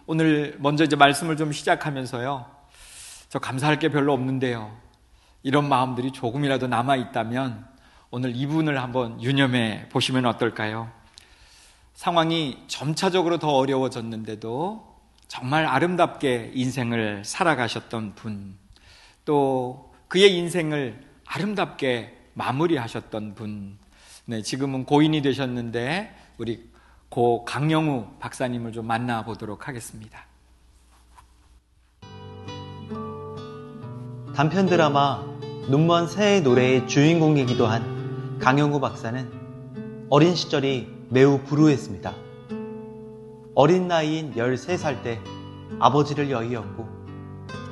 오늘 먼저 이제 말씀을 좀 시작하면서요, 저 감사할 게 별로 없는데요, 이런 마음들이 조금이라도 남아있다면 오늘 이분을 한번 유념해 보시면 어떨까요? 상황이 점차적으로 더 어려워졌는데도 정말 아름답게 인생을 살아가셨던 분, 또 그의 인생을 아름답게 마무리하셨던 분, 네, 지금은 고인이 되셨는데 우리 고 강영우 박사님을 좀 만나보도록 하겠습니다. 단편 드라마 눈먼 새의 노래의 주인공이기도 한 강영우 박사는 어린 시절이 매우 불우했습니다. 어린 나이인 13살 때 아버지를 여의었고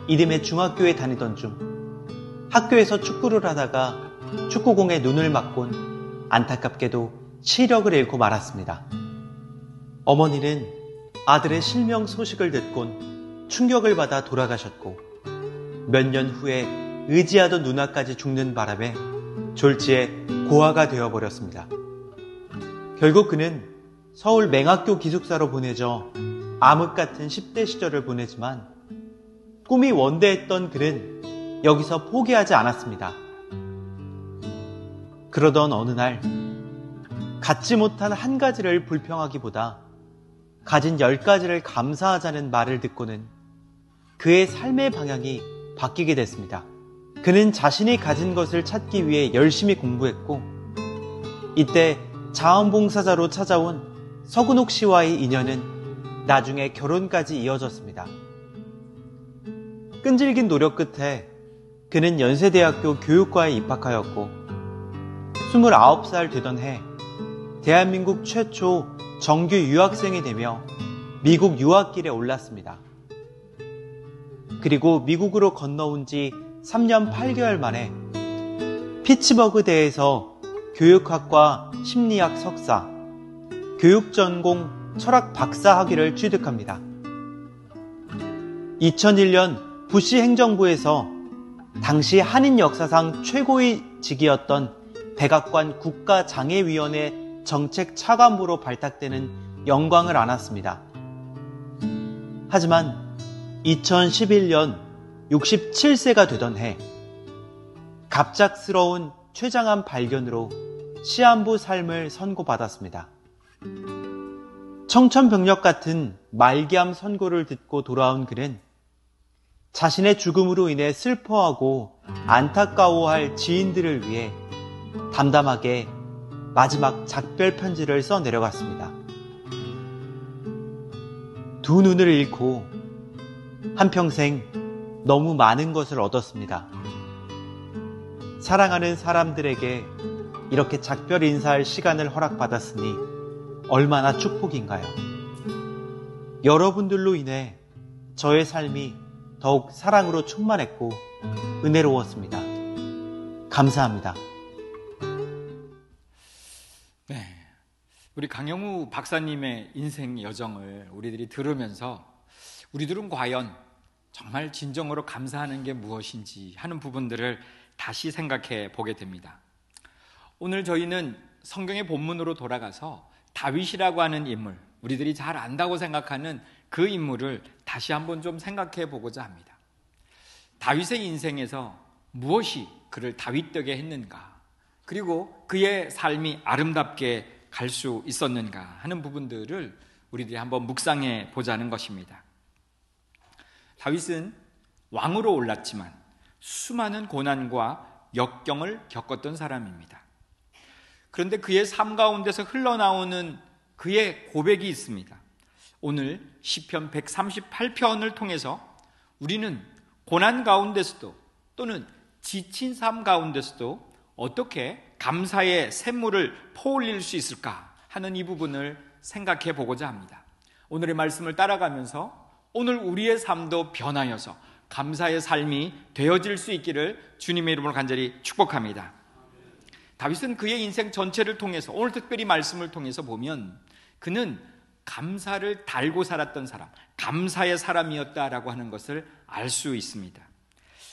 이듬해 중학교에 다니던 중 학교에서 축구를 하다가 축구공에 눈을 맞곤 안타깝게도 시력을 잃고 말았습니다. 어머니는 아들의 실명 소식을 듣곤 충격을 받아 돌아가셨고 몇 년 후에 의지하던 누나까지 죽는 바람에 졸지에 고아가 되어버렸습니다. 결국 그는 서울 맹학교 기숙사로 보내져 암흑 같은 10대 시절을 보내지만 꿈이 원대했던 그는 여기서 포기하지 않았습니다. 그러던 어느 날 갖지 못한 한 가지를 불평하기보다 가진 10가지를 감사하자는 말을 듣고는 그의 삶의 방향이 바뀌게 됐습니다. 그는 자신이 가진 것을 찾기 위해 열심히 공부했고 이때 자원봉사자로 찾아온 서근옥 씨와의 인연은 나중에 결혼까지 이어졌습니다. 끈질긴 노력 끝에 그는 연세대학교 교육과에 입학하였고 29살 되던 해 대한민국 최초 정규 유학생이 되며 미국 유학길에 올랐습니다. 그리고 미국으로 건너온 지 3년 8개월 만에 피츠버그대에서 교육학과 심리학 석사, 교육전공 철학 박사 학위를 취득합니다. 2001년 부시 행정부에서 당시 한인 역사상 최고의 직이었던 백악관 국가장애위원회 정책 차관부로 발탁되는 영광을 안았습니다. 하지만 2011년 67세가 되던 해 갑작스러운 췌장암 발견으로 시한부 삶을 선고받았습니다. 청천벽력 같은 말기암 선고를 듣고 돌아온 그는 자신의 죽음으로 인해 슬퍼하고 안타까워할 지인들을 위해 담담하게 마지막 작별 편지를 써 내려갔습니다. 두 눈을 잃고 한평생 너무 많은 것을 얻었습니다. 사랑하는 사람들에게 이렇게 작별 인사할 시간을 허락받았으니 얼마나 축복인가요? 여러분들로 인해 저의 삶이 더욱 사랑으로 충만했고 은혜로웠습니다. 감사합니다. 네, 우리 강영우 박사님의 인생 여정을 우리들이 들으면서 우리들은 과연 정말 진정으로 감사하는 게 무엇인지 하는 부분들을 다시 생각해 보게 됩니다. 오늘 저희는 성경의 본문으로 돌아가서 다윗이라고 하는 인물, 우리들이 잘 안다고 생각하는 그 인물을 다시 한번 좀 생각해 보고자 합니다. 다윗의 인생에서 무엇이 그를 다윗되게 했는가, 그리고 그의 삶이 아름답게 갈 수 있었는가 하는 부분들을 우리들이 한번 묵상해 보자는 것입니다. 다윗은 왕으로 올랐지만 수많은 고난과 역경을 겪었던 사람입니다. 그런데 그의 삶 가운데서 흘러나오는 그의 고백이 있습니다. 오늘 시편 138편을 통해서 우리는 고난 가운데서도 또는 지친 삶 가운데서도 어떻게 감사의 샘물을 퍼올릴 수 있을까 하는 이 부분을 생각해 보고자 합니다. 오늘의 말씀을 따라가면서 오늘 우리의 삶도 변하여서 감사의 삶이 되어질 수 있기를 주님의 이름으로 간절히 축복합니다. 다윗은 그의 인생 전체를 통해서 오늘 특별히 말씀을 통해서 보면 그는 감사를 달고 살았던 사람, 감사의 사람이었다라고 하는 것을 알 수 있습니다.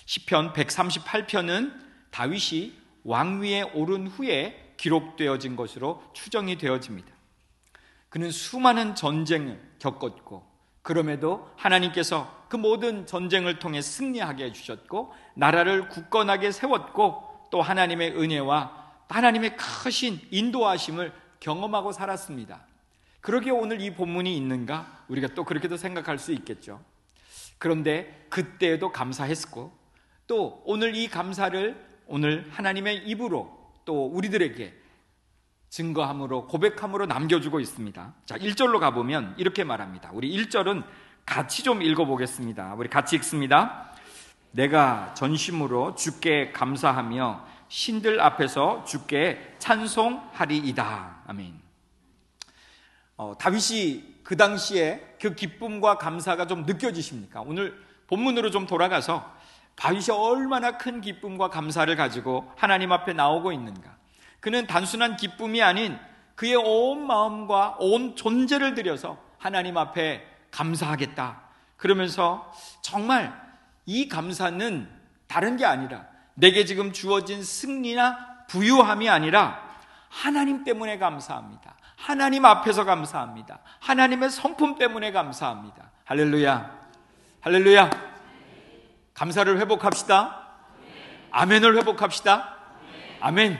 시편 138편은 다윗이 왕위에 오른 후에 기록되어진 것으로 추정이 되어집니다. 그는 수많은 전쟁을 겪었고 그럼에도 하나님께서 그 모든 전쟁을 통해 승리하게 해주셨고 나라를 굳건하게 세웠고 또 하나님의 은혜와 하나님의 크신 인도하심을 경험하고 살았습니다. 그러기에 오늘 이 본문이 있는가? 우리가 또 그렇게도 생각할 수 있겠죠. 그런데 그때에도 감사했고 또 오늘 이 감사를 오늘 하나님의 입으로 또 우리들에게 증거함으로 고백함으로 남겨주고 있습니다. 자, 1절로 가보면 이렇게 말합니다. 우리 1절은 같이 좀 읽어보겠습니다. 우리 같이 읽습니다. 내가 전심으로 주께 감사하며 신들 앞에서 주께 찬송하리이다. 아멘. 다윗이 그 당시에 그 기쁨과 감사가 좀 느껴지십니까? 오늘 본문으로 좀 돌아가서 다윗이 얼마나 큰 기쁨과 감사를 가지고 하나님 앞에 나오고 있는가. 그는 단순한 기쁨이 아닌 그의 온 마음과 온 존재를 들여서 하나님 앞에 감사하겠다. 그러면서 정말 이 감사는 다른 게 아니라 내게 지금 주어진 승리나 부유함이 아니라 하나님 때문에 감사합니다. 하나님 앞에서 감사합니다. 하나님의 성품 때문에 감사합니다. 할렐루야. 할렐루야. 감사를 회복합시다. 아멘을 회복합시다. 아멘.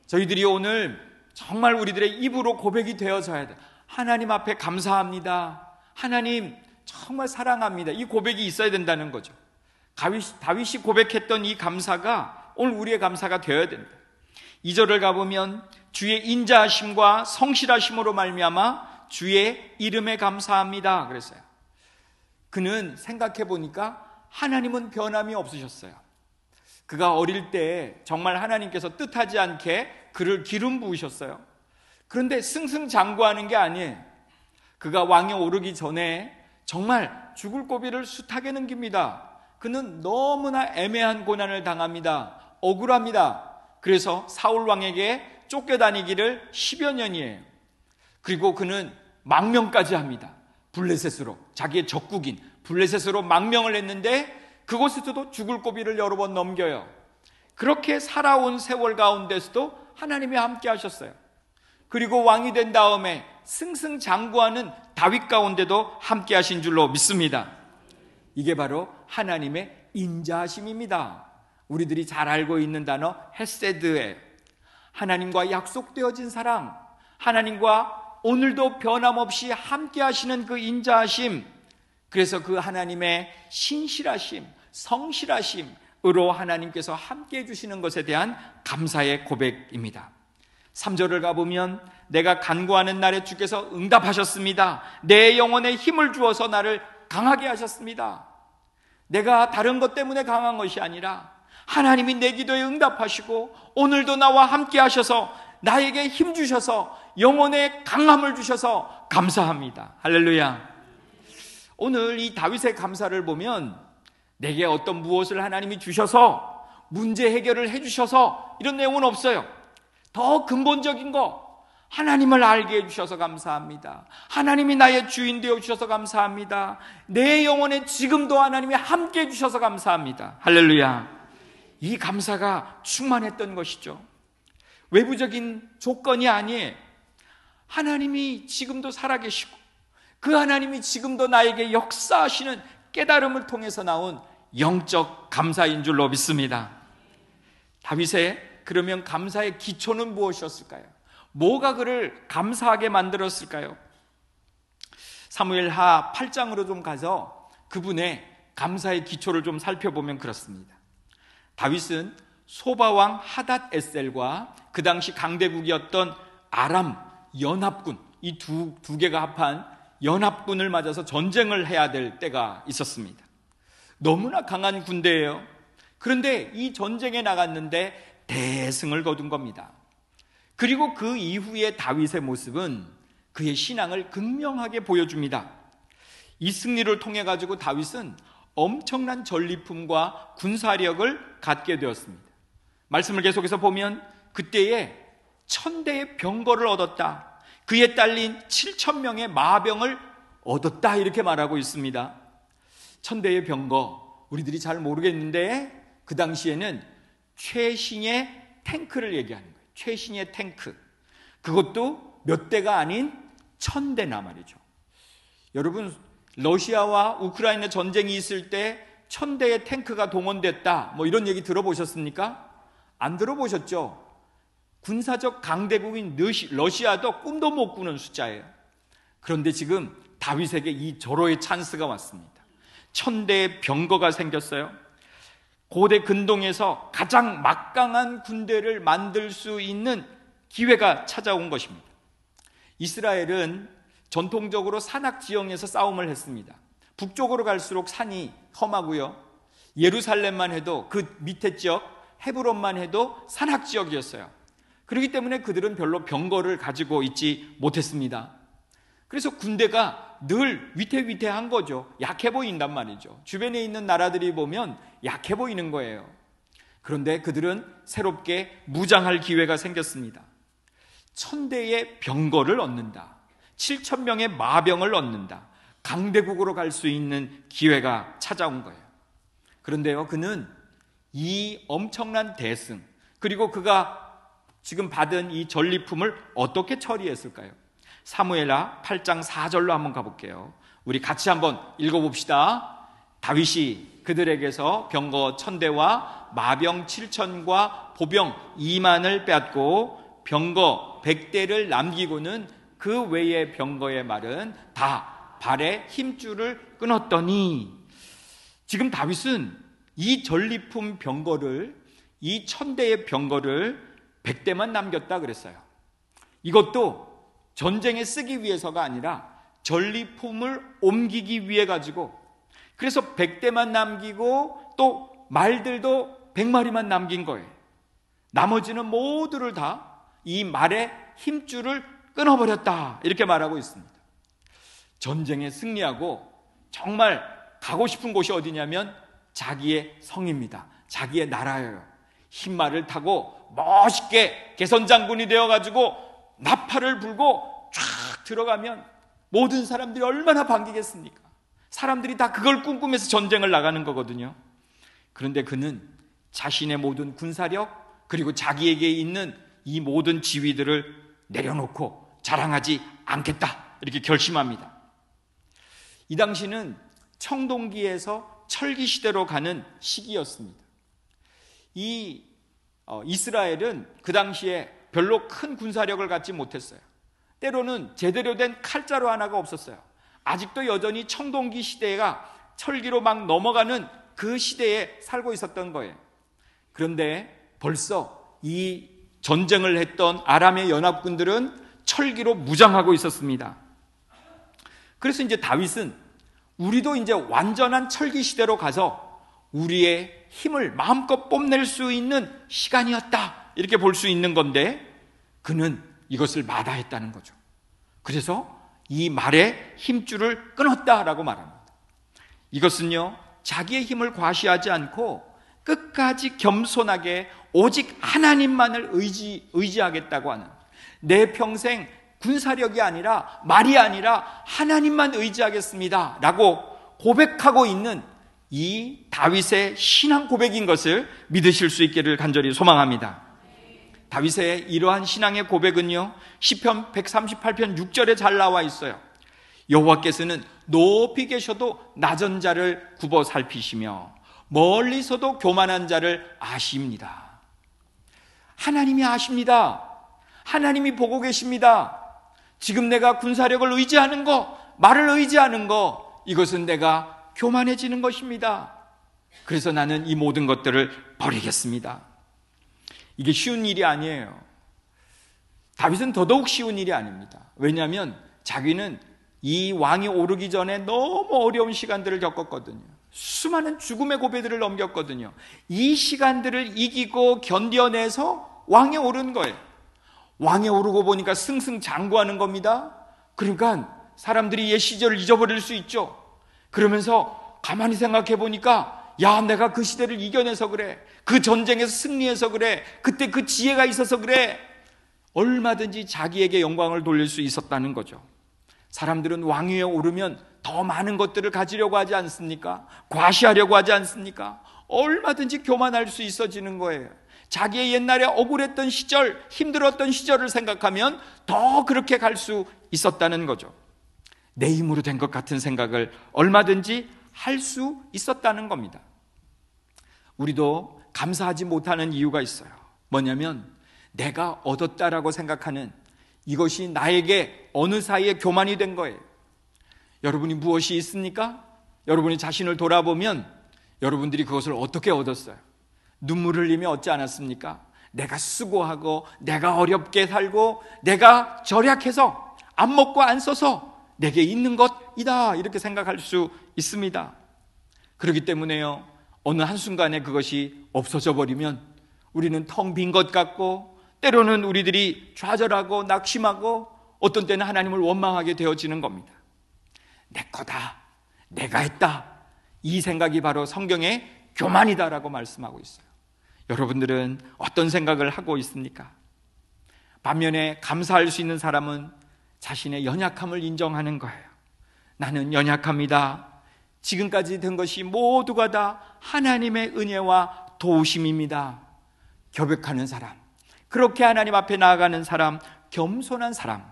저희들이 오늘 정말 우리들의 입으로 고백이 되어져야 돼. 하나님 앞에 감사합니다. 하나님 정말 사랑합니다. 이 고백이 있어야 된다는 거죠. 다윗이 고백했던 이 감사가 오늘 우리의 감사가 되어야 된다. 2절을 가보면 주의 인자하심과 성실하심으로 말미암아 주의 이름에 감사합니다 그랬어요. 그는 생각해 보니까 하나님은 변함이 없으셨어요. 그가 어릴 때 정말 하나님께서 뜻하지 않게 그를 기름 부으셨어요. 그런데 승승장구하는 게 아니에요. 그가 왕에 오르기 전에 정말 죽을 고비를 숱하게 넘깁니다. 그는 너무나 애매한 고난을 당합니다. 억울합니다. 그래서 사울 왕에게 쫓겨다니기를 10여 년이에요. 그리고 그는 망명까지 합니다. 블레셋으로, 자기의 적국인 블레셋으로 망명을 했는데 그곳에서도 죽을 고비를 여러 번 넘겨요. 그렇게 살아온 세월 가운데서도 하나님이 함께 하셨어요. 그리고 왕이 된 다음에 승승장구하는 다윗 가운데도 함께 하신 줄로 믿습니다. 이게 바로 하나님의 인자하심입니다. 우리들이 잘 알고 있는 단어 헤세드에 하나님과 약속되어진 사랑, 하나님과 오늘도 변함없이 함께 하시는 그 인자하심, 그래서 그 하나님의 신실하심, 성실하심으로 하나님께서 함께 해주시는 것에 대한 감사의 고백입니다. 3절을 가보면 내가 간구하는 날에 주께서 응답하셨습니다. 내 영혼에 힘을 주어서 나를 강하게 하셨습니다. 내가 다른 것 때문에 강한 것이 아니라 하나님이 내 기도에 응답하시고 오늘도 나와 함께 하셔서 나에게 힘 주셔서 영혼에 강함을 주셔서 감사합니다. 할렐루야. 오늘 이 다윗의 감사를 보면 내게 어떤 무엇을 하나님이 주셔서 문제 해결을 해주셔서 이런 내용은 없어요. 더 근본적인 거, 하나님을 알게 해주셔서 감사합니다. 하나님이 나의 주인 되어주셔서 감사합니다. 내 영혼에 지금도 하나님이 함께 해주셔서 감사합니다. 할렐루야. 이 감사가 충만했던 것이죠. 외부적인 조건이 아니에요. 하나님이 지금도 살아계시고 그 하나님이 지금도 나에게 역사하시는 깨달음을 통해서 나온 영적 감사인 줄로 믿습니다. 다윗의 그러면 감사의 기초는 무엇이었을까요? 뭐가 그를 감사하게 만들었을까요? 사무엘하 8장으로 좀 가서 그분의 감사의 기초를 좀 살펴보면 그렇습니다. 다윗은 소바왕 하닷 에셀과 그 당시 강대국이었던 아람 연합군, 이 두 개가 합한 연합군을 맞아서 전쟁을 해야 될 때가 있었습니다. 너무나 강한 군대예요. 그런데 이 전쟁에 나갔는데 대승을 거둔 겁니다. 그리고 그 이후의 다윗의 모습은 그의 신앙을 극명하게 보여줍니다. 이 승리를 통해 가지고 다윗은 엄청난 전리품과 군사력을 갖게 되었습니다. 말씀을 계속해서 보면 그때에 1000대의 병거를 얻었다. 그에 딸린 7000명의 마병을 얻었다. 이렇게 말하고 있습니다. 1000대의 병거, 우리들이 잘 모르겠는데 그 당시에는 최신의 탱크를 얘기하는 거예요. 최신의 탱크. 그것도 몇 대가 아닌 1000대나 말이죠. 여러분, 러시아와 우크라이나 전쟁이 있을 때 1000대의 탱크가 동원됐다, 이런 얘기 들어보셨습니까? 안 들어보셨죠? 군사적 강대국인 러시아도 꿈도 못 꾸는 숫자예요. 그런데 지금 다윗에게 이 절호의 찬스가 왔습니다. 1000대의 병거가 생겼어요. 고대 근동에서 가장 막강한 군대를 만들 수 있는 기회가 찾아온 것입니다. 이스라엘은 전통적으로 산악 지형에서 싸움을 했습니다. 북쪽으로 갈수록 산이 험하고요. 예루살렘만 해도 그 밑에 지역 헤브론만 해도 산악 지역이었어요. 그렇기 때문에 그들은 별로 병거를 가지고 있지 못했습니다. 그래서 군대가 늘 위태위태한 거죠. 약해 보인단 말이죠. 주변에 있는 나라들이 보면 약해 보이는 거예요. 그런데 그들은 새롭게 무장할 기회가 생겼습니다. 1000대의 병거를 얻는다. 7000명의 마병을 얻는다. 강대국으로 갈 수 있는 기회가 찾아온 거예요. 그런데요, 그는 이 엄청난 대승, 그리고 그가 지금 받은 이 전리품을 어떻게 처리했을까요? 사무엘하 8장 4절로 한번 가볼게요. 우리 같이 한번 읽어봅시다. 다윗이 그들에게서 병거 1000대와 마병 7000과 보병 2만을 빼앗고 병거 100대를 남기고는 그 외의 병거의 말은 다 발에 힘줄을 끊었더니, 지금 다윗은 이 전리품 병거를, 이 1000대의 병거를 100대만 남겼다 그랬어요. 이것도 전쟁에 쓰기 위해서가 아니라 전리품을 옮기기 위해 가지고, 그래서 100대만 남기고 또 말들도 100마리만 남긴 거예요. 나머지는 모두를 다 이 말의 힘줄을 끊어버렸다, 이렇게 말하고 있습니다. 전쟁에 승리하고 정말 가고 싶은 곳이 어디냐면 자기의 성입니다. 자기의 나라예요. 흰말을 타고 멋있게 개선장군이 되어가지고 나팔을 불고 쫙 들어가면 모든 사람들이 얼마나 반기겠습니까? 사람들이 다 그걸 꿈꾸면서 전쟁을 나가는 거거든요. 그런데 그는 자신의 모든 군사력, 그리고 자기에게 있는 이 모든 지위들을 내려놓고 자랑하지 않겠다, 이렇게 결심합니다. 이 당시는 청동기에서 철기 시대로 가는 시기였습니다. 이 이스라엘은 그 당시에 별로 큰 군사력을 갖지 못했어요. 때로는 제대로 된 칼자루 하나가 없었어요. 아직도 여전히 청동기 시대가 철기로 막 넘어가는 그 시대에 살고 있었던 거예요. 그런데 벌써 이 전쟁을 했던 아람의 연합군들은 철기로 무장하고 있었습니다. 그래서 이제 다윗은 우리도 이제 완전한 철기 시대로 가서 우리의 힘을 마음껏 뽐낼 수 있는 시간이었다, 이렇게 볼 수 있는 건데, 그는 이것을 마다했다는 거죠. 그래서 이 말의 힘줄을 끊었다라고 말합니다. 이것은요, 자기의 힘을 과시하지 않고 끝까지 겸손하게 오직 하나님만을 의지하겠다고 하는, 내 평생 군사력이 아니라, 말이 아니라 하나님만 의지하겠습니다 라고 고백하고 있는 이 다윗의 신앙 고백인 것을 믿으실 수 있기를 간절히 소망합니다. 다윗의 이러한 신앙의 고백은요, 시편 138편 6절에 잘 나와 있어요. 여호와께서는 높이 계셔도 낮은 자를 굽어 살피시며 멀리서도 교만한 자를 아십니다. 하나님이 아십니다. 하나님이 보고 계십니다. 지금 내가 군사력을 의지하는 거, 말을 의지하는 거, 이것은 내가 교만해지는 것입니다. 그래서 나는 이 모든 것들을 버리겠습니다. 이게 쉬운 일이 아니에요. 다윗은 더더욱 쉬운 일이 아닙니다. 왜냐하면 자기는 이 왕이 오르기 전에 너무 어려운 시간들을 겪었거든요. 수많은 죽음의 고비들을 넘겼거든요. 이 시간들을 이기고 견뎌내서 왕에 오른 거예요. 왕에 오르고 보니까 승승장구하는 겁니다. 그러니까 사람들이 옛 시절을 잊어버릴 수 있죠. 그러면서 가만히 생각해 보니까, 야, 내가 그 시대를 이겨내서 그래, 그 전쟁에서 승리해서 그래, 그때 그 지혜가 있어서 그래, 얼마든지 자기에게 영광을 돌릴 수 있었다는 거죠. 사람들은 왕위에 오르면 더 많은 것들을 가지려고 하지 않습니까? 과시하려고 하지 않습니까? 얼마든지 교만할 수 있어지는 거예요. 자기의 옛날에 억울했던 시절, 힘들었던 시절을 생각하면 더 그렇게 갈 수 있었다는 거죠. 내 힘으로 된 것 같은 생각을 얼마든지 할 수 있었다는 겁니다. 우리도 감사하지 못하는 이유가 있어요. 뭐냐면 내가 얻었다라고 생각하는 이것이 나에게 어느 사이에 교만이 된 거예요. 여러분이 무엇이 있습니까? 여러분이 자신을 돌아보면 여러분들이 그것을 어떻게 얻었어요? 눈물을 흘리며 얻지 않았습니까? 내가 수고하고 내가 어렵게 살고 내가 절약해서 안 먹고 안 써서 내게 있는 것이다, 이렇게 생각할 수 있습니다. 그렇기 때문에요, 어느 한순간에 그것이 없어져 버리면 우리는 텅 빈 것 같고, 때로는 우리들이 좌절하고 낙심하고 어떤 때는 하나님을 원망하게 되어지는 겁니다. 내 거다, 내가 했다, 이 생각이 바로 성경의 교만이다라고 말씀하고 있어요. 여러분들은 어떤 생각을 하고 있습니까? 반면에 감사할 수 있는 사람은 자신의 연약함을 인정하는 거예요. 나는 연약합니다. 지금까지 된 것이 모두가 다 하나님의 은혜와 도우심입니다. 고백하는 사람, 그렇게 하나님 앞에 나아가는 사람, 겸손한 사람,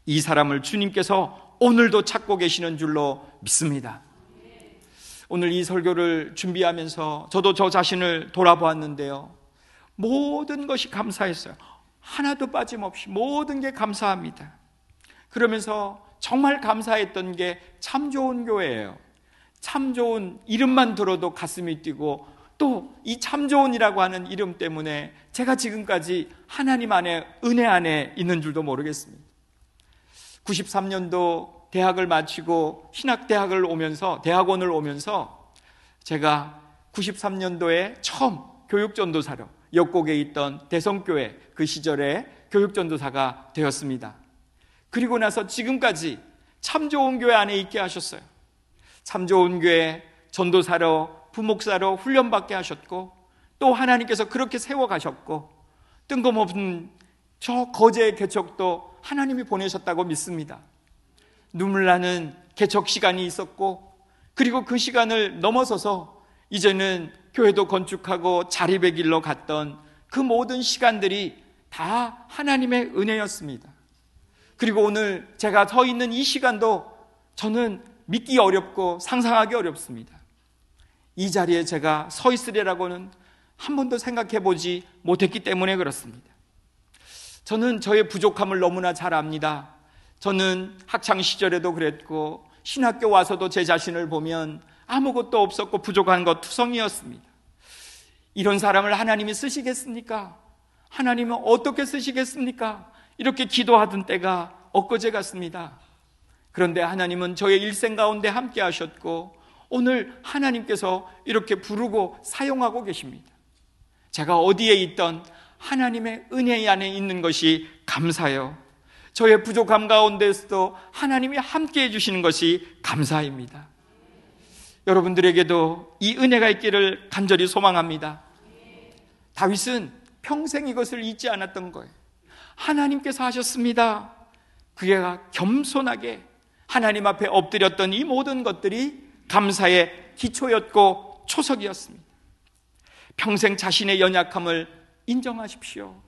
이 사람을 주님께서 오늘도 찾고 계시는 줄로 믿습니다. 오늘 이 설교를 준비하면서 저도 저 자신을 돌아보았는데요, 모든 것이 감사했어요. 하나도 빠짐없이 모든 게 감사합니다. 그러면서 정말 감사했던 게 참 좋은 교회예요. 참 좋은 이름만 들어도 가슴이 뛰고, 또 이 참 좋은이라고 하는 이름 때문에 제가 지금까지 하나님 안에, 은혜 안에 있는 줄도 모르겠습니다. 93년도 대학을 마치고 신학대학을 오면서, 대학원을 오면서 제가 93년도에 처음 교육전도사로 역곡에 있던 대성교회 그 시절에 교육전도사가 되었습니다. 그리고 나서 지금까지 참 좋은 교회 안에 있게 하셨어요. 참 좋은 교회 전도사로, 부목사로 훈련받게 하셨고, 또 하나님께서 그렇게 세워가셨고, 뜬금없는 저 거제의 개척도 하나님이 보내셨다고 믿습니다. 눈물 나는 개척 시간이 있었고, 그리고 그 시간을 넘어서서 이제는 교회도 건축하고 자립의 길로 갔던 그 모든 시간들이 다 하나님의 은혜였습니다. 그리고 오늘 제가 서 있는 이 시간도 저는 믿기 어렵고 상상하기 어렵습니다. 이 자리에 제가 서 있으리라고는 한 번도 생각해 보지 못했기 때문에 그렇습니다. 저는 저의 부족함을 너무나 잘 압니다. 저는 학창시절에도 그랬고 신학교 와서도 제 자신을 보면 아무것도 없었고 부족한 것 투성이었습니다. 이런 사람을 하나님이 쓰시겠습니까? 하나님은 어떻게 쓰시겠습니까? 이렇게 기도하던 때가 엊그제 같습니다. 그런데 하나님은 저의 일생 가운데 함께 하셨고, 오늘 하나님께서 이렇게 부르고 사용하고 계십니다. 제가 어디에 있던 하나님의 은혜 안에 있는 것이 감사해요. 저의 부족함 가운데서도 하나님이 함께 해주시는 것이 감사입니다. 여러분들에게도 이 은혜가 있기를 간절히 소망합니다. 다윗은 평생 이것을 잊지 않았던 거예요. 하나님께서 하셨습니다. 그가 겸손하게 하나님 앞에 엎드렸던 이 모든 것들이 감사의 기초였고 초석이었습니다. 평생 자신의 연약함을 인정하십시오.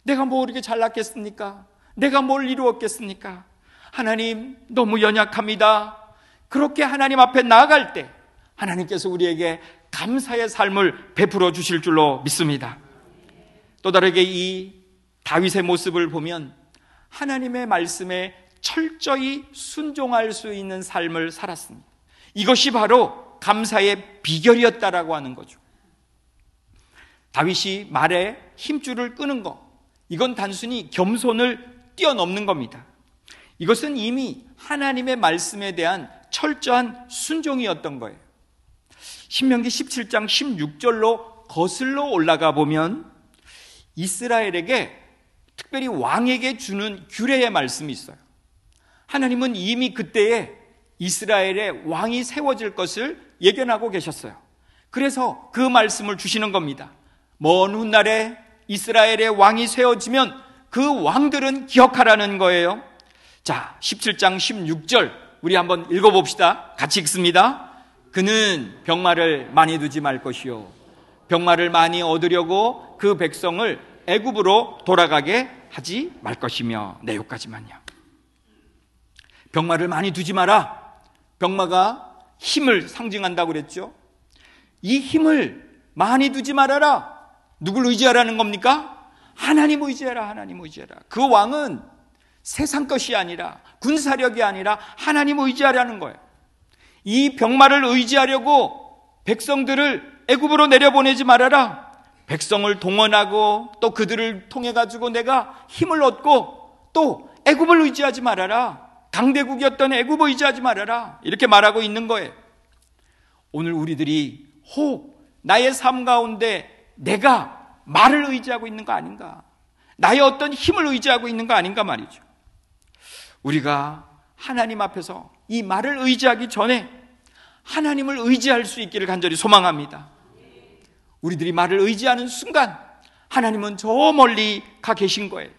내가 뭐 이렇게 잘났겠습니까? 내가 뭘 이루었겠습니까? 하나님, 너무 연약합니다. 그렇게 하나님 앞에 나아갈 때 하나님께서 우리에게 감사의 삶을 베풀어 주실 줄로 믿습니다. 또 다르게 이 다윗의 모습을 보면 하나님의 말씀에 철저히 순종할 수 있는 삶을 살았습니다. 이것이 바로 감사의 비결이었다라고 하는 거죠. 다윗이 말에 힘줄을 끄는 것, 이건 단순히 겸손을 뛰어넘는 겁니다. 이것은 이미 하나님의 말씀에 대한 철저한 순종이었던 거예요. 신명기 17장 16절로 거슬러 올라가 보면 이스라엘에게, 특별히 왕에게 주는 규례의 말씀이 있어요. 하나님은 이미 그때에 이스라엘의 왕이 세워질 것을 예견하고 계셨어요. 그래서 그 말씀을 주시는 겁니다. 먼 훗날에 이스라엘의 왕이 세워지면 그 왕들은 기억하라는 거예요. 자, 17장 16절 우리 한번 읽어봅시다. 같이 읽습니다. 그는 병마를 많이 두지 말 것이요, 병마를 많이 얻으려고 그 백성을 애굽으로 돌아가게 하지 말 것이며. 네, 여기까지만요. 병마를 많이 두지 마라. 병마가 힘을 상징한다고 그랬죠. 이 힘을 많이 두지 말아라. 누굴 의지하라는 겁니까? 하나님 의지해라. 하나님 의지해라. 그 왕은 세상 것이 아니라, 군사력이 아니라 하나님 의지하라는 거예요. 이 병마를 의지하려고 백성들을 애굽으로 내려보내지 말아라. 백성을 동원하고 또 그들을 통해 가지고 내가 힘을 얻고 또 애굽을 의지하지 말아라. 강대국이었던 애굽을 의지하지 말아라. 이렇게 말하고 있는 거예요. 오늘 우리들이 나의 삶 가운데 내가 말을 의지하고 있는 거 아닌가? 나의 어떤 힘을 의지하고 있는 거 아닌가 말이죠. 우리가 하나님 앞에서 이 말을 의지하기 전에 하나님을 의지할 수 있기를 간절히 소망합니다. 우리들이 말을 의지하는 순간 하나님은 저 멀리 가 계신 거예요.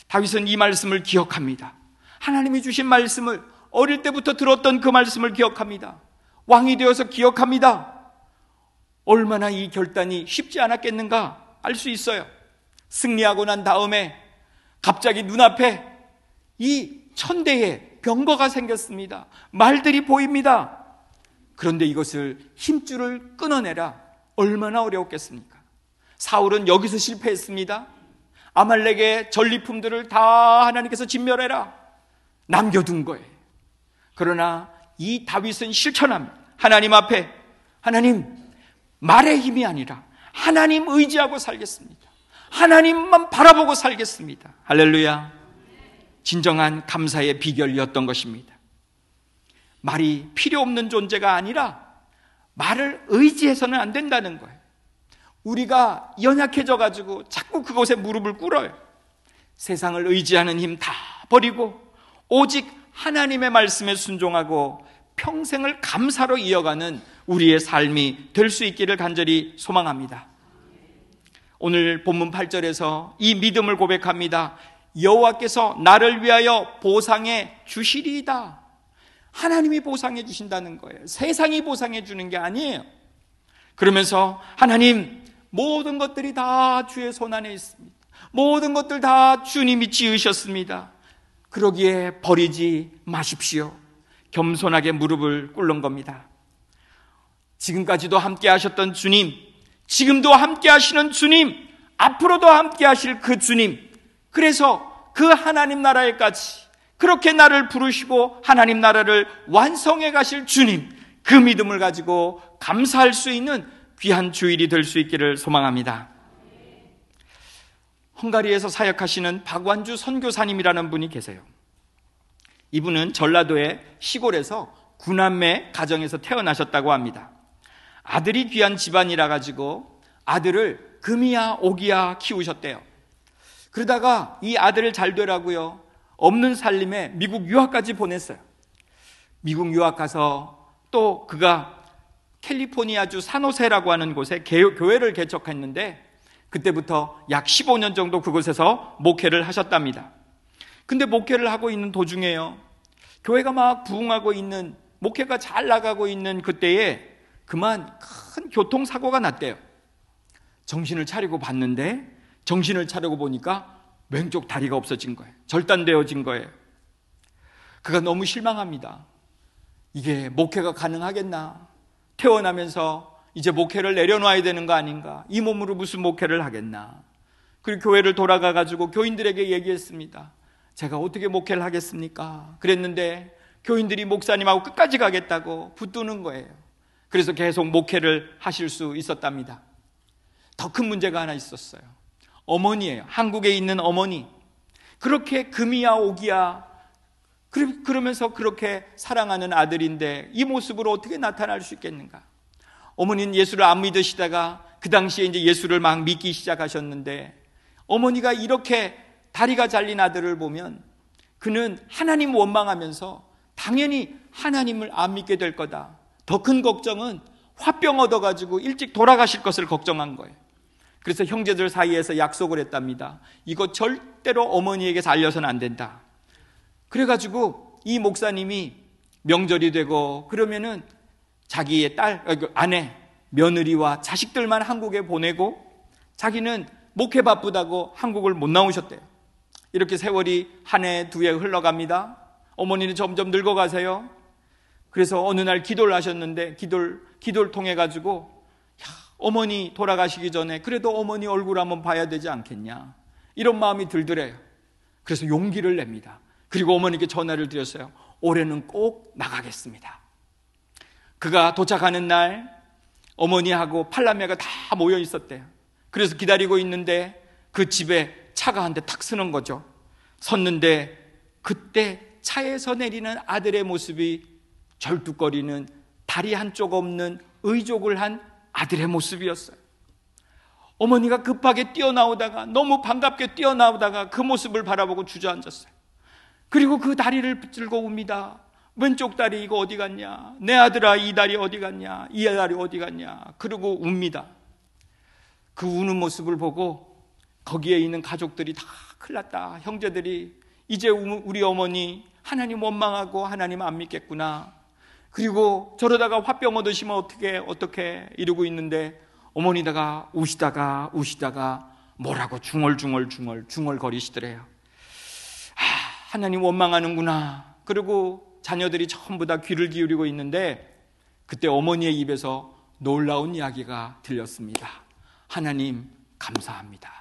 다윗은 이 말씀을 기억합니다. 하나님이 주신 말씀을, 어릴 때부터 들었던 그 말씀을 기억합니다. 왕이 되어서 기억합니다. 얼마나 이 결단이 쉽지 않았겠는가 알 수 있어요. 승리하고 난 다음에 갑자기 눈앞에 이 천대의 병거가 생겼습니다. 말들이 보입니다. 그런데 이것을 힘줄을 끊어내라. 얼마나 어려웠겠습니까? 사울은 여기서 실패했습니다. 아말렉의 전리품들을 다 하나님께서 진멸해라. 남겨둔 거예요. 그러나 이 다윗은 실천합니다. 하나님 앞에, 하나님, 말의 힘이 아니라 하나님 의지하고 살겠습니다. 하나님만 바라보고 살겠습니다. 할렐루야. 진정한 감사의 비결이었던 것입니다. 말이 필요 없는 존재가 아니라 말을 의지해서는 안 된다는 거예요. 우리가 연약해져 가지고 자꾸 그곳에 무릎을 꿇어요. 세상을 의지하는 힘 다 버리고 오직 하나님의 말씀에 순종하고 평생을 감사로 이어가는 우리의 삶이 될 수 있기를 간절히 소망합니다. 오늘 본문 8절에서 이 믿음을 고백합니다. 여호와께서 나를 위하여 보상해 주시리이다. 하나님이 보상해 주신다는 거예요. 세상이 보상해 주는 게 아니에요. 그러면서 하나님, 모든 것들이 다 주의 손 안에 있습니다. 모든 것들 다 주님이 지으셨습니다. 그러기에 버리지 마십시오. 겸손하게 무릎을 꿇는 겁니다. 지금까지도 함께 하셨던 주님, 지금도 함께 하시는 주님, 앞으로도 함께 하실 그 주님, 그래서 그 하나님 나라에까지 그렇게 나를 부르시고 하나님 나라를 완성해 가실 주님, 그 믿음을 가지고 감사할 수 있는 귀한 주일이 될 수 있기를 소망합니다. 헝가리에서 사역하시는 박완주 선교사님이라는 분이 계세요. 이분은 전라도의 시골에서 구남매 가정에서 태어나셨다고 합니다. 아들이 귀한 집안이라 가지고 아들을 금이야 오기야 키우셨대요. 그러다가 이 아들을 잘 되라고요, 없는 살림에 미국 유학까지 보냈어요. 미국 유학 가서 또 그가 캘리포니아주 산호세라고 하는 곳에 교회를 개척했는데 그때부터 약 15년 정도 그곳에서 목회를 하셨답니다. 근데 목회를 하고 있는 도중에요, 교회가 막 부흥하고 있는, 목회가 잘 나가고 있는 그때에 그만 큰 교통사고가 났대요. 정신을 차리고 봤는데, 정신을 차리고 보니까 왼쪽 다리가 없어진 거예요. 절단되어진 거예요. 그가 너무 실망합니다. 이게 목회가 가능하겠나? 태어나면서 이제 목회를 내려놔야 되는 거 아닌가? 이 몸으로 무슨 목회를 하겠나? 그리고 교회를 돌아가 가지고 교인들에게 얘기했습니다. 제가 어떻게 목회를 하겠습니까? 그랬는데 교인들이 목사님하고 끝까지 가겠다고 붙드는 거예요. 그래서 계속 목회를 하실 수 있었답니다. 더 큰 문제가 하나 있었어요. 어머니예요. 한국에 있는 어머니. 그렇게 금이야 오기야 그러면서 그렇게 사랑하는 아들인데 이 모습으로 어떻게 나타날 수 있겠는가? 어머니는 예수를 안 믿으시다가 그 당시에 이제 예수를 막 믿기 시작하셨는데, 어머니가 이렇게 다리가 잘린 아들을 보면 그는 하나님 원망하면서 당연히 하나님을 안 믿게 될 거다. 더 큰 걱정은 화병 얻어가지고 일찍 돌아가실 것을 걱정한 거예요. 그래서 형제들 사이에서 약속을 했답니다. 이거 절대로 어머니에게 알려서는 안 된다. 그래가지고 이 목사님이 명절이 되고 그러면은 자기의 딸, 아내, 며느리와 자식들만 한국에 보내고 자기는 목회 바쁘다고 한국을 못 나오셨대요. 이렇게 세월이 한 해, 두 해 흘러갑니다. 어머니는 점점 늙어가세요. 그래서 어느 날 기도를 하셨는데 기도를 통해 가지고 어머니 돌아가시기 전에 그래도 어머니 얼굴 한번 봐야 되지 않겠냐, 이런 마음이 들더래요. 그래서 용기를 냅니다. 그리고 어머니께 전화를 드렸어요. 올해는 꼭 나가겠습니다. 그가 도착하는 날 어머니하고 팔남매가 다 모여 있었대요. 그래서 기다리고 있는데 그 집에 차가 한 대 탁 서는 거죠. 섰는데 그때 차에서 내리는 아들의 모습이 절뚝거리는, 다리 한쪽 없는 의족을 한 아들의 모습이었어요. 어머니가 급하게 뛰어나오다가, 너무 반갑게 뛰어나오다가 그 모습을 바라보고 주저앉았어요. 그리고 그 다리를 붙들고 웁니다. 왼쪽 다리 이거 어디 갔냐, 내 아들아 이 다리 어디 갔냐, 이 다리 어디 갔냐, 그러고 웁니다. 그 우는 모습을 보고 거기에 있는 가족들이 다 큰일 났다, 형제들이 이제 우리 어머니 하나님 원망하고 하나님 안 믿겠구나, 그리고 저러다가 화병 얻으시면 어떻게 이러고 있는데 어머니다가 우시다가 뭐라고 중얼거리시더래요. 하나님 원망하는구나. 그리고 자녀들이 전부 다 귀를 기울이고 있는데 그때 어머니의 입에서 놀라운 이야기가 들렸습니다. 하나님 감사합니다.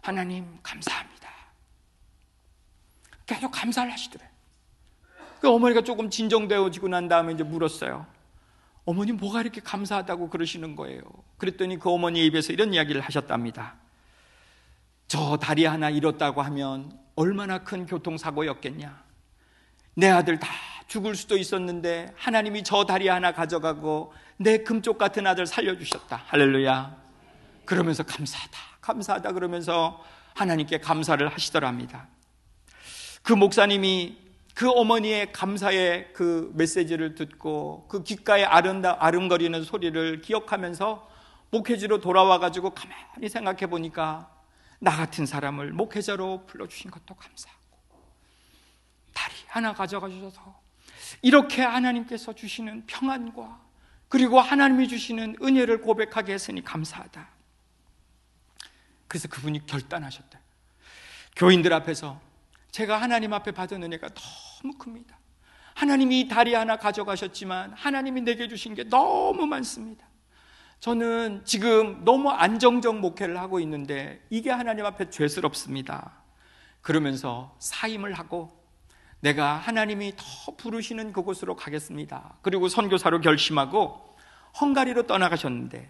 하나님 감사합니다. 계속 감사를 하시더래요. 그 어머니가 조금 진정되어지고 난 다음에 이제 물었어요. 어머니 뭐가 이렇게 감사하다고 그러시는 거예요? 그랬더니 그 어머니의 입에서 이런 이야기를 하셨답니다. 저 다리 하나 잃었다고 하면 얼마나 큰 교통사고였겠냐. 내 아들 다 죽을 수도 있었는데 하나님이 저 다리 하나 가져가고 내 금쪽 같은 아들 살려주셨다. 할렐루야. 그러면서 감사하다 그러면서 하나님께 감사를 하시더랍니다. 그 목사님이 그 어머니의 감사의 그 메시지를 듣고 그 귓가에 아른거리는 소리를 기억하면서 목회지로 돌아와가지고 가만히 생각해 보니까 나 같은 사람을 목회자로 불러주신 것도 감사하고 다리 하나 가져가 주셔서 이렇게 하나님께서 주시는 평안과 그리고 하나님이 주시는 은혜를 고백하게 했으니 감사하다. 그래서 그분이 결단하셨대요. 교인들 앞에서 제가 하나님 앞에 받은 은혜가 너무 큽니다. 하나님이 이 다리 하나 가져가셨지만 하나님이 내게 주신 게 너무 많습니다. 저는 지금 너무 안정적 목회를 하고 있는데 이게 하나님 앞에 죄스럽습니다. 그러면서 사임을 하고 내가 하나님이 더 부르시는 그곳으로 가겠습니다. 그리고 선교사로 결심하고 헝가리로 떠나가셨는데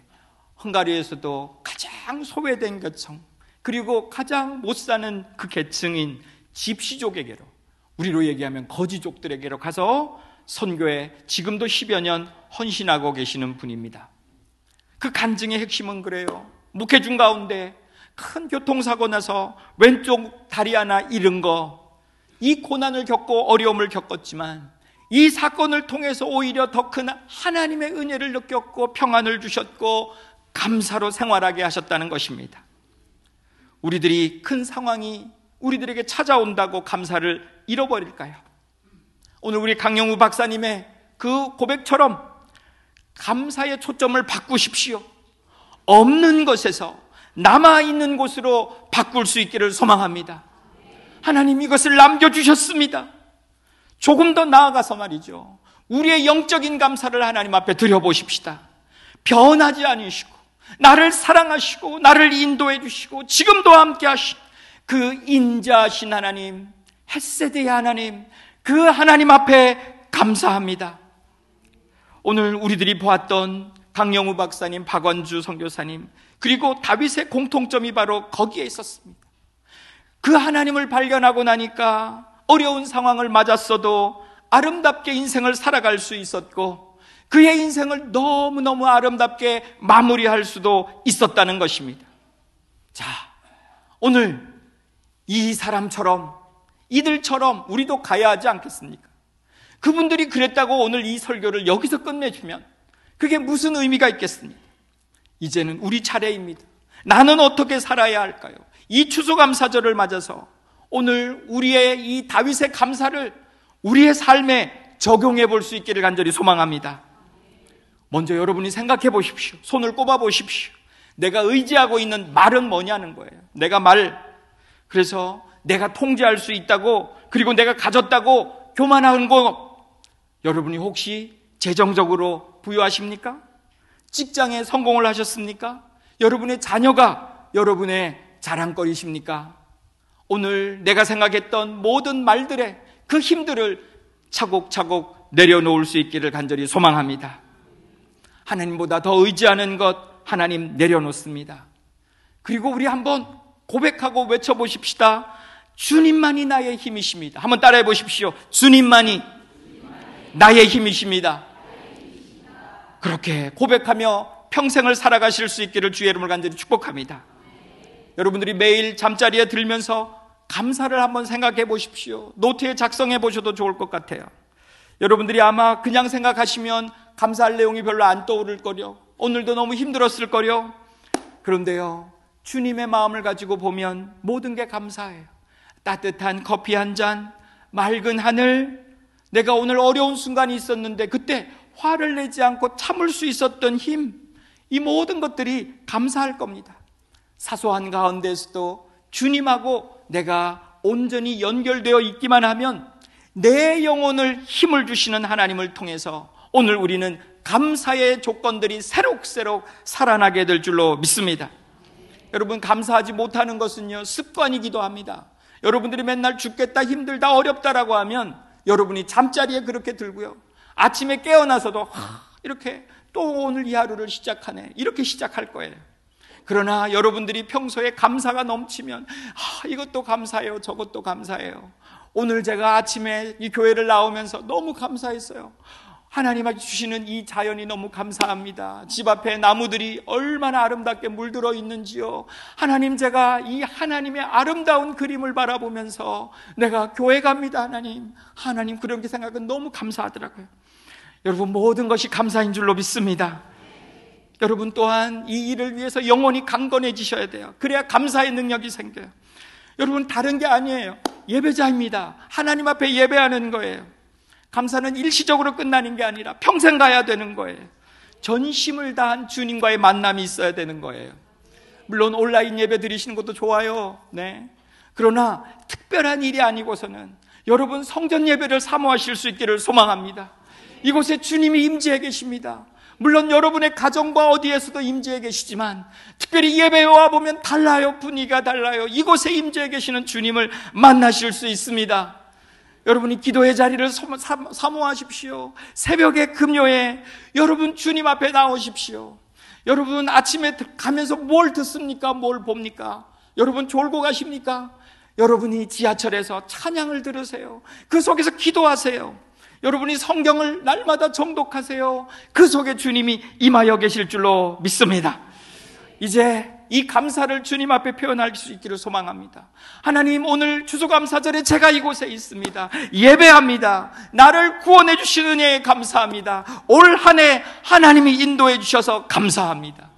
헝가리에서도 가장 소외된 계층, 그리고 가장 못 사는 그 계층인 집시족에게로, 우리로 얘기하면 거지족들에게로 가서 선교에 지금도 10여 년 헌신하고 계시는 분입니다. 그 간증의 핵심은 그래요. 목회중 가운데 큰 교통사고 나서 왼쪽 다리 하나 잃은 거, 이 고난을 겪고 어려움을 겪었지만 이 사건을 통해서 오히려 더 큰 하나님의 은혜를 느꼈고 평안을 주셨고 감사로 생활하게 하셨다는 것입니다. 우리들이 큰 상황이 우리들에게 찾아온다고 감사를 잃어버릴까요? 오늘 우리 강영우 박사님의 그 고백처럼 감사의 초점을 바꾸십시오. 없는 것에서 남아있는 곳으로 바꿀 수 있기를 소망합니다. 하나님 이것을 남겨주셨습니다. 조금 더 나아가서 말이죠, 우리의 영적인 감사를 하나님 앞에 드려보십시다. 변하지 않으시고 나를 사랑하시고 나를 인도해 주시고 지금도 함께 하신 그 인자하신 하나님, 헷세드의 하나님, 그 하나님 앞에 감사합니다. 오늘 우리들이 보았던 강영우 박사님, 박원주 선교사님, 그리고 다윗의 공통점이 바로 거기에 있었습니다. 그 하나님을 발견하고 나니까 어려운 상황을 맞았어도 아름답게 인생을 살아갈 수 있었고 그의 인생을 너무너무 아름답게 마무리할 수도 있었다는 것입니다. 자, 오늘 이 사람처럼, 이들처럼 우리도 가야 하지 않겠습니까? 그분들이 그랬다고 오늘 이 설교를 여기서 끝내주면 그게 무슨 의미가 있겠습니까? 이제는 우리 차례입니다. 나는 어떻게 살아야 할까요? 이 추수감사절을 맞아서 오늘 우리의 이 다윗의 감사를 우리의 삶에 적용해 볼 수 있기를 간절히 소망합니다. 먼저 여러분이 생각해 보십시오. 손을 꼽아 보십시오. 내가 의지하고 있는 말은 뭐냐는 거예요. 그래서 내가 통제할 수 있다고, 그리고 내가 가졌다고 교만한 거 여러분이 혹시 재정적으로 부유하십니까? 직장에 성공을 하셨습니까? 여러분의 자녀가 여러분의 자랑거리십니까? 오늘 내가 생각했던 모든 말들의 그 힘들을 차곡차곡 내려놓을 수 있기를 간절히 소망합니다. 하나님보다 더 의지하는 것 하나님 내려놓습니다. 그리고 우리 한번 고백하고 외쳐보십시다. 주님만이 나의 힘이십니다. 한번 따라해 보십시오. 주님만이 나의 힘이십니다. 그렇게 고백하며 평생을 살아가실 수 있기를 주의 이름으로 간절히 축복합니다. 여러분들이 매일 잠자리에 들면서 감사를 한번 생각해 보십시오. 노트에 작성해 보셔도 좋을 것 같아요. 여러분들이 아마 그냥 생각하시면 감사할 내용이 별로 안 떠오를 거요. 오늘도 너무 힘들었을 거요. 그런데요, 주님의 마음을 가지고 보면 모든 게 감사해요. 따뜻한 커피 한 잔, 맑은 하늘, 내가 오늘 어려운 순간이 있었는데 그때 화를 내지 않고 참을 수 있었던 힘, 이 모든 것들이 감사할 겁니다. 사소한 가운데서도 주님하고 내가 온전히 연결되어 있기만 하면 내 영혼을 힘을 주시는 하나님을 통해서 오늘 우리는 감사의 조건들이 새록새록 살아나게 될 줄로 믿습니다. 여러분, 감사하지 못하는 것은요, 습관이기도 합니다. 여러분들이 맨날 죽겠다, 힘들다, 어렵다라고 하면 여러분이 잠자리에 그렇게 들고요, 아침에 깨어나서도 이렇게 또 오늘 이 하루를 시작하네, 이렇게 시작할 거예요. 그러나 여러분들이 평소에 감사가 넘치면 이것도 감사해요, 저것도 감사해요. 오늘 제가 아침에 이 교회를 나오면서 너무 감사했어요. 하나님이 주시는 이 자연이 너무 감사합니다. 집 앞에 나무들이 얼마나 아름답게 물들어 있는지요. 하나님, 제가 이 하나님의 아름다운 그림을 바라보면서 내가 교회 갑니다. 하나님 그렇게 생각은 너무 감사하더라고요. 여러분, 모든 것이 감사인 줄로 믿습니다. 여러분 또한 이 일을 위해서 영혼이 강건해지셔야 돼요. 그래야 감사의 능력이 생겨요. 여러분, 다른 게 아니에요. 예배자입니다. 하나님 앞에 예배하는 거예요. 감사는 일시적으로 끝나는 게 아니라 평생 가야 되는 거예요. 전심을 다한 주님과의 만남이 있어야 되는 거예요. 물론 온라인 예배 드리시는 것도 좋아요. 네. 그러나 특별한 일이 아니고서는 여러분 성전 예배를 사모하실 수 있기를 소망합니다. 이곳에 주님이 임재해 계십니다. 물론 여러분의 가정과 어디에서도 임재해 계시지만 특별히 예배에 와보면 달라요. 분위기가 달라요. 이곳에 임재해 계시는 주님을 만나실 수 있습니다. 여러분이 기도의 자리를 사모하십시오. 새벽에 금요에 여러분 주님 앞에 나오십시오. 여러분 아침에 가면서 뭘 듣습니까? 뭘 봅니까? 여러분 졸고 가십니까? 여러분이 지하철에서 찬양을 들으세요. 그 속에서 기도하세요. 여러분이 성경을 날마다 정독하세요. 그 속에 주님이 임하여 계실 줄로 믿습니다. 이제 이 감사를 주님 앞에 표현할 수 있기를 소망합니다. 하나님, 오늘 추수감사절에 제가 이곳에 있습니다. 예배합니다. 나를 구원해 주신 은혜에 감사합니다. 올 한 해 하나님이 인도해 주셔서 감사합니다.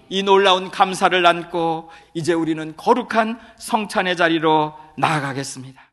이 놀라운 감사를 안고 이제 우리는 거룩한 성찬의 자리로 나아가겠습니다.